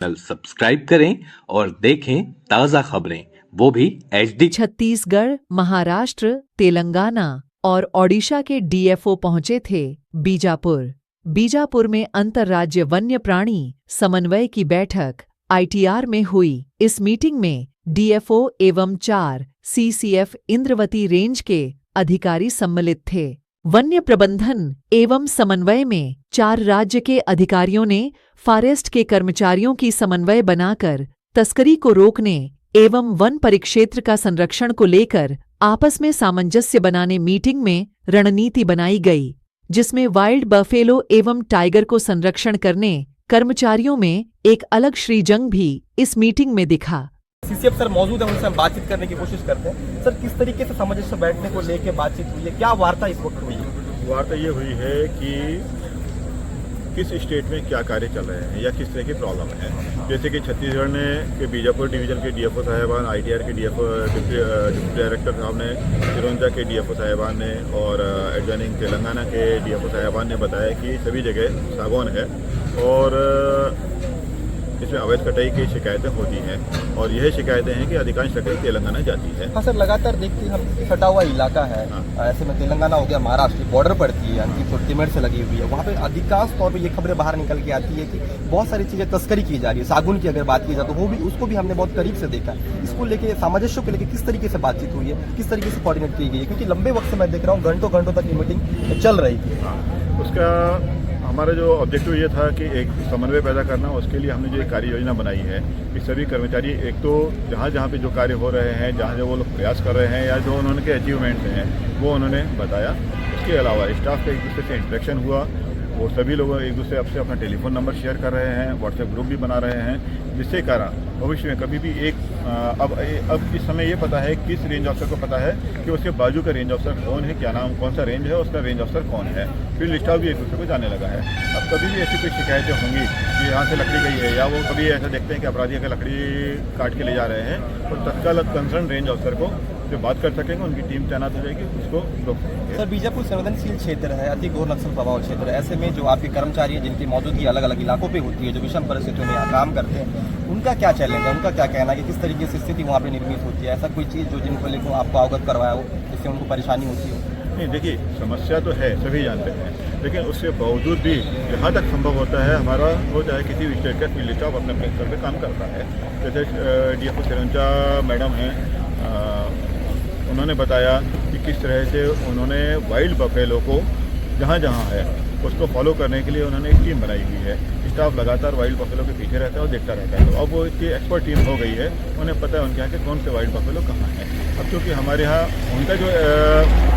Channel subscribe करें और देखें ताज़ा खबरें, वो भी HD। छत्तीसगढ़, महाराष्ट्र, तेलंगाना और ओडिशा के डीएफओ पहुंचे थे बीजापुर में अंतर्राज्य वन्य प्राणी समन्वय की बैठक ITR में हुई। इस मीटिंग में डीएफओ एवं 4 CCF इंद्रवती रेंज के अधिकारी सम्मिलित थे। वन्य प्रबंधन एवं समन्वय में 4 राज्य के अधिकारियों ने फॉरेस्ट के कर्मचारियों की समन्वय बनाकर तस्करी को रोकने एवं वन परिक्षेत्र का संरक्षण को लेकर आपस में सामंजस्य बनाने मीटिंग में रणनीति बनाई गई, जिसमें वाइल्ड बफेलो एवं टाइगर को संरक्षण करने कर्मचारियों में एक अलग श्रीजंग भी इस मीटिंग में दिखा। CCF सर मौजूद है, उनसे हम बातचीत करने की कोशिश करते हैं। सर, किस तरीके से सामंजस्य बैठने को लेकर बातचीत हुई है, क्या वार्ता इस वक्त हुई है? वार्ता ये हुई है कि किस स्टेट में क्या कार्य चल रहे हैं या किस तरह की प्रॉब्लम है। जैसे कि छत्तीसगढ़ ने के बीजापुर डिवीजन के DFO साहिबान, ITR के DFO डिप्टी डायरेक्टर साहब ने, सिरोंचा के DFO साहिबान ने और एडजॉइनिंग तेलंगाना के DFO साहिबान ने बताया कि सभी जगह सागौन है और इसमें अवैध कटाई की शिकायतें होती हैं और यह शिकायतें हैं कि अधिकांश लकड़ी तेलंगाना जाती है। हाँ सर, लगातार देखते हैं हम सटा हुआ इलाका है। हाँ। ऐसे में तेलंगाना हो गया, महाराष्ट्र बॉर्डर पड़ती है, यानी तिमेर से लगी हुई है। वहाँ पे अधिकांश तौर पे ये खबरें बाहर निकल के आती है कि बहुत सारी चीजें तस्करी की जा रही है। सागुन की अगर बात की जाए तो वो भी, उसको भी हमने बहुत करीब से देखा। इसको लेके सामंजस्य को लेकर किस तरीके से बातचीत हुई है, किस तरीके से कोऑर्डिनेट की गई है, क्योंकि लंबे वक्त से मैं देख रहा हूँ घंटों तक ये मीटिंग चल रही थी। उसका हमारा जो ऑब्जेक्टिव ये था कि एक समन्वय पैदा करना। उसके लिए हमने जो एक कार्य योजना बनाई है कि सभी कर्मचारी, एक तो जहाँ पे जो कार्य हो रहे हैं, जहाँ वो लोग प्रयास कर रहे हैं या जो उन्होंने के अचीवमेंट्स हैं वो उन्होंने बताया। उसके अलावा स्टाफ का एक दूसरे से इंटरेक्शन हुआ। वो सभी लोग एक दूसरे से अपना टेलीफोन नंबर शेयर कर रहे हैं, व्हाट्सएप ग्रुप भी बना रहे हैं, जिससे कारण भविष्य में कभी भी एक अब इस समय ये पता है, किस रेंज ऑफिसर को पता है कि उसके बाजू का रेंज ऑफिसर कौन है, क्या नाम, कौन सा रेंज है, उसका रेंज ऑफिसर कौन है। फील्ड स्टाफ भी एक दूसरे को जानने लगा है। अब कभी भी ऐसी कोई शिकायतें होंगी कि यहाँ से लकड़ी गई है या वो कभी ऐसा देखते हैं कि अपराधी अगर लकड़ी काट के ले जा रहे हैं तो तत्काल कंसर्न रेंज ऑफिसर को जो बात कर सकेंगे, उनकी टीम तैनात हो जाएगी, उसको रोक सकेंगे। सर, बीजापुर संवेदनशील क्षेत्र है, अति घोर नक्सल प्रभाव क्षेत्र है। ऐसे में जो आपके कर्मचारी हैं जिनकी मौजूदगी अलग अलग इलाकों पे होती है, जो विषम परिस्थितियों में यहाँ काम करते हैं, उनका क्या चैलेंज है, उनका क्या कहना है कि किस तरीके से स्थिति वहाँ पे निर्मित होती है? ऐसा कोई चीज़ जो जिनको लेकर आपको अवगत करवाया हो, जिससे उनको परेशानी होती हो? नहीं, देखिए, समस्या तो है, सभी जानते हैं, लेकिन उसके बावजूद भी जहाँ तक संभव होता है हमारा, वो चाहे किसी भी स्टेट का फील्ड स्टाफ अपने अपने स्तर पर काम करता है। जैसे DFO सिरोंचा मैडम हैं, उन्होंने बताया कि किस तरह से उन्होंने वाइल्ड बफेलो को जहाँ जहाँ है उसको फॉलो करने के लिए उन्होंने एक टीम बनाई हुई है। स्टाफ लगातार वाइल्ड बफेलो के पीछे रहता है और देखता रहता है। तो अब वो इतनी एक्सपर्ट टीम हो गई है, उन्हें पता है उनके यहाँ के कौन से वाइल्ड बफेलो कहाँ हैं। अब क्योंकि हमारे यहाँ उनका जो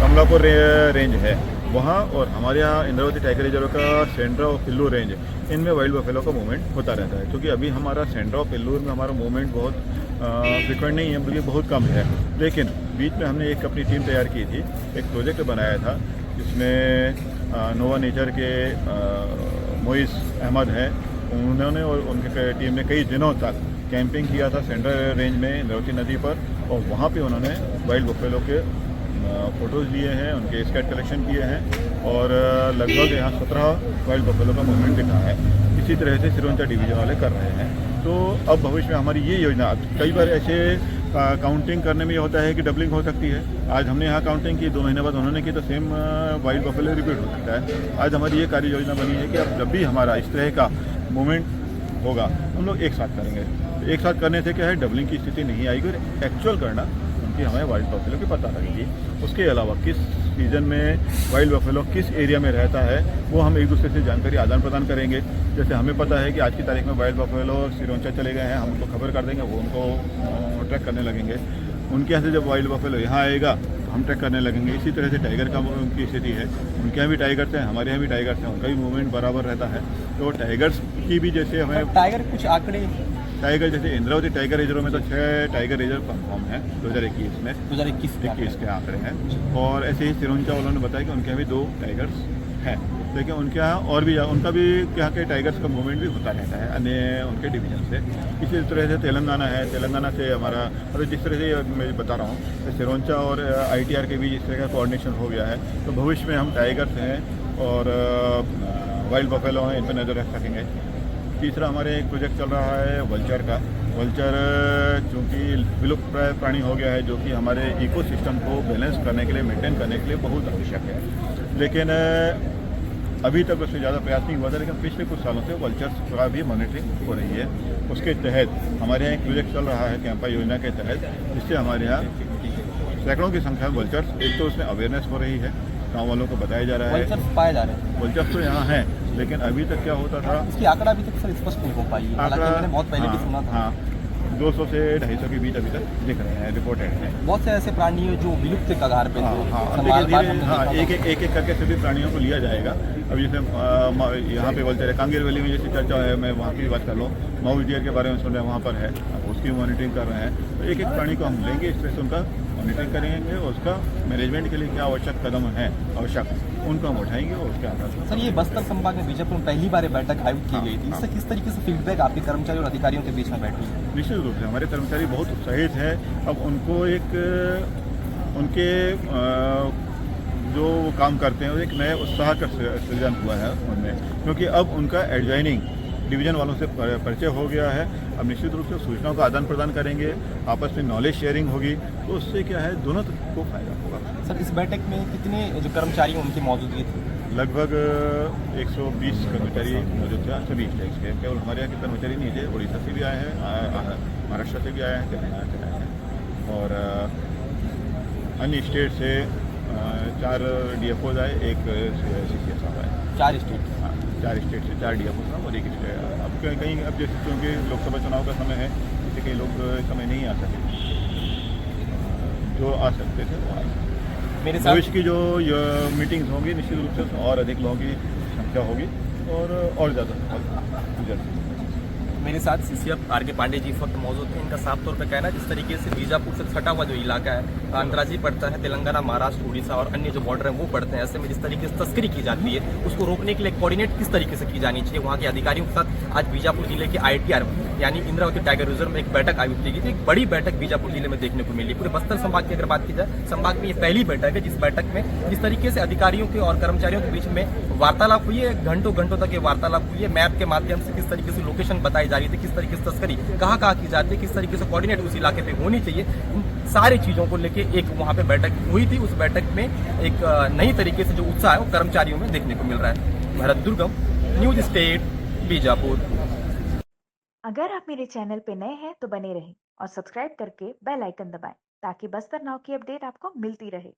कमलापुर रेंज है वहाँ और हमारे यहाँ इंद्रावती टाइगर रिजर्व का सेंड्रा और पिल्लू रेंज, इनमें वाइल्ड बफेलो का मूवमेंट होता रहता है। क्योंकि अभी हमारा सेंड्रा और पिल्लू में हमारा मूवमेंट बहुत फ्रिक्वेंट नहीं है, बल्कि बहुत कम है। लेकिन बीच में हमने एक अपनी टीम तैयार की थी, एक प्रोजेक्ट बनाया था जिसमें नोवा नेचर के मोइस अहमद हैं, उन्होंने और उनके टीम ने कई दिनों तक कैंपिंग किया था सेंट्रल रेंज में इंद्रावती नदी पर, और वहाँ पे उन्होंने वाइल्ड बफेलो के फ़ोटोज़ लिए हैं, उनके स्केच कलेक्शन किए हैं और लगभग यहाँ 17 वाइल्ड बफेलो का मूवमेंट दिखा है। इसी तरह से सिरोंचा डिवीज़न वाले कर रहे हैं। तो अब भविष्य में हमारी ये योजना, कई बार ऐसे काउंटिंग करने में ये होता है कि डबलिंग हो सकती है। आज हमने यहाँ काउंटिंग की, 2 महीने बाद उन्होंने की, तो सेम वाइल्ड बफेलो रिपीट हो सकता है। आज हमारी ये कार्य योजना बनी है कि अब जब भी हमारा इस तरह का मूवमेंट होगा हम लोग एक साथ करेंगे। तो एक साथ करने से क्या है, डबलिंग की स्थिति नहीं आएगी और एक्चुअल करना उनकी हमें वाइल्ड बफेलो की पता लगेगी। उसके अलावा किस सीजन में वाइल्ड बफेलो किस एरिया में रहता है वो हम एक दूसरे से जानकारी आदान प्रदान करेंगे। जैसे हमें पता है कि आज की तारीख में वाइल्ड बफेलो सिरोंचा चले गए हैं, हम उनको खबर कर देंगे, वो उनको ट्रैक करने लगेंगे। उनके यहाँ से जब वाइल्ड बफेलो यहाँ आएगा तो हम ट्रैक करने लगेंगे। इसी तरह से टाइगर का उनकी स्थिति है, उनके यहाँ भी टाइगर्स हैं, हमारे यहाँ भी टाइगर्स हैं, उनका भी मूवमेंट बराबर रहता है। तो टाइगर्स की भी जैसे हमें टाइगर कुछ आंकड़े, टाइगर जैसे इंद्रावती टाइगर रिजर्व में तो 6 टाइगर रिजर्व कंफर्म है 2021 में, 2021 के आंकड़े हैं। और ऐसे ही सिरोंचा वालों ने बताया कि उनके यहाँ भी 2 टाइगर्स हैं, लेकिन उनके यहाँ और भी उनका भी यहाँ के टाइगर्स का मूवमेंट भी होता रहता है अन्य उनके डिवीजन से। इसी तरह से तेलंगाना है, तेलंगाना से हमारा, मतलब जिस तरह से मैं बता रहा हूँ, सिरोंचा और ITR के बीच इस तरह का कोऑर्डिनेशन हो गया है। तो भविष्य में हम टाइगर्स हैं और वाइल्ड बफेलो हैं, इन पर नज़र रख सकेंगे। तीसरा हमारे एक प्रोजेक्ट चल रहा है वल्चर का। वल्चर चूँकि विलुप्त प्राय प्राणी हो गया है, जो कि हमारे इकोसिस्टम को बैलेंस करने के लिए, मेंटेन करने के लिए बहुत आवश्यक है, लेकिन अभी तक उससे ज़्यादा प्रयास नहीं हुआ था। लेकिन पिछले कुछ सालों से वल्चर्स का भी मॉनिटरिंग हो रही है। उसके तहत हमारे यहाँ एक प्रोजेक्ट चल रहा है कैंपा योजना के तहत, जिससे हमारे यहाँ सैकड़ों की संख्या में वल्चर्स, एक तो उसमें अवेयरनेस हो रही है, गाँव वालों को बताया जा रहा है। वल्चर्स पाए जा रहे हैं। वल्चर्स तो यहाँ हैं, लेकिन अभी तक क्या होता था, इसकी आंकड़ा अभी तक सर स्पष्ट नहीं हो पाई है। हालांकि मैंने बहुत पहले भी सुना था। हाँ, 200 से 250 के बीच अभी तक दिख रहे हैं, रिपोर्टेड हैं। बहुत से ऐसे प्राणी हैं जो विलुप्त के कगार पे थे। हाँ, एक एक करके सभी प्राणियों को लिया जाएगा। अब जैसे यहाँ पे बोलते हैं कांगेर वैली में जैसे चर्चा है, मैं वहाँ की बात कर लूँ, माउस डियर के बारे में सुन रहे हैं, वहाँ पर है, उसकी मॉनिटरिंग कर रहे हैं। तो एक एक प्राणी को हम लेंगे, इस तरह से उनका मॉनिटरिंग करेंगे, उसका मैनेजमेंट के लिए क्या आवश्यक कदम हैं उनको हम उठाएंगे और उसके आधार पर। सर, ये बस्तर संभाग में बीजापुर में पहली बार बैठक आयोजित की गई थी। इससे किस तरीके से फीडबैक आपके कर्मचारियों और अधिकारियों के बीच में बैठी है? निश्चित रूप से हमारे कर्मचारी बहुत उत्साहित हैं। अब उनको एक उनके जो काम करते हैं, एक नए उत्साह का सृजन हुआ है उनमें, क्योंकि अब उनका एडजॉइनिंग डिवीज़न वालों से परिचय हो गया है। अब निश्चित रूप से सूचनाओं का आदान प्रदान करेंगे, आपस में नॉलेज शेयरिंग होगी, तो उससे क्या है, दोनों को फायदा होगा। सर, इस बैठक में कितने जो कर्मचारी हैं उनकी मौजूदगी थी? लगभग 120 कर्मचारी मौजूद थे सभी स्टेट्स के। केवल हमारे यहाँ के कर्मचारी नहीं थे, उड़ीसा से भी आए हैं, महाराष्ट्र से भी आए हैं, तेलंगाना से आए हैं, और अन्य स्टेट से 4 DFOs आए, एक CCS साहब आए। 4 स्टेट? हाँ, 4 स्टेट से 4 DFOs साहब और एक स्टेट। अब कहीं अब जैसे क्योंकि लोकसभा चुनाव का समय है, इसलिए कई लोग इस समय नहीं आ सके, जो आ सकते थे वो आए। मेरे साथ भविष्य की जो मीटिंग्स होंगी, निश्चित रूप से और अधिक लोगों की संख्या होगी और ज़्यादा। मेरे साथ CCF आर.के. पांडे जी इस वक्त मौजूद हैं। इनका साफ तौर पे कहना है, जिस तरीके से बीजापुर से सटा हुआ जो इलाका है, अंतर्राज्यीय पड़ता है, तेलंगाना, महाराष्ट्र, उड़ीसा और अन्य जो बॉर्डर हैं वो पड़ते हैं। ऐसे में जिस तरीके से तस्करी की जाती है, उसको रोकने के लिए कोऑर्डिनेट किस तरीके से की जानी चाहिए, वहाँ के अधिकारियों के साथ आज बीजापुर जिले के ITR यानी इंद्रावती टाइगर रिजर्व में एक बैठक आयोजित की गई थी। एक बड़ी बैठक बीजापुर जिले में देखने को मिली। पूरे बस्तर संभाग की अगर बात की जाए, संभाग में ये पहली बैठक है जिस बैठक में जिस तरीके से अधिकारियों के और कर्मचारियों के बीच में वार्तालाप हुई है, घंटों घंटों तक ये वार्तालाप हुई है। मैप के माध्यम से किस तरीके से लोकेशन बताई जा रही थी, किस तरीके से तस्करी कहाँ की जाती है, किस तरीके से कोऑर्डिनेट उस इलाके पे होनी चाहिए, इन सारी चीजों को लेके एक वहाँ पे बैठक हुई थी। उस बैठक में एक नई तरीके से जो उत्साह है वो कर्मचारियों में देखने को मिल रहा है। भरत दुर्गम, न्यूज स्टेट, बीजापुर। अगर आप मेरे चैनल पे नए हैं तो बने रहें और सब्सक्राइब करके बेल आइकन दबाएं ताकि बस्तर नाउ की अपडेट आपको मिलती रहे।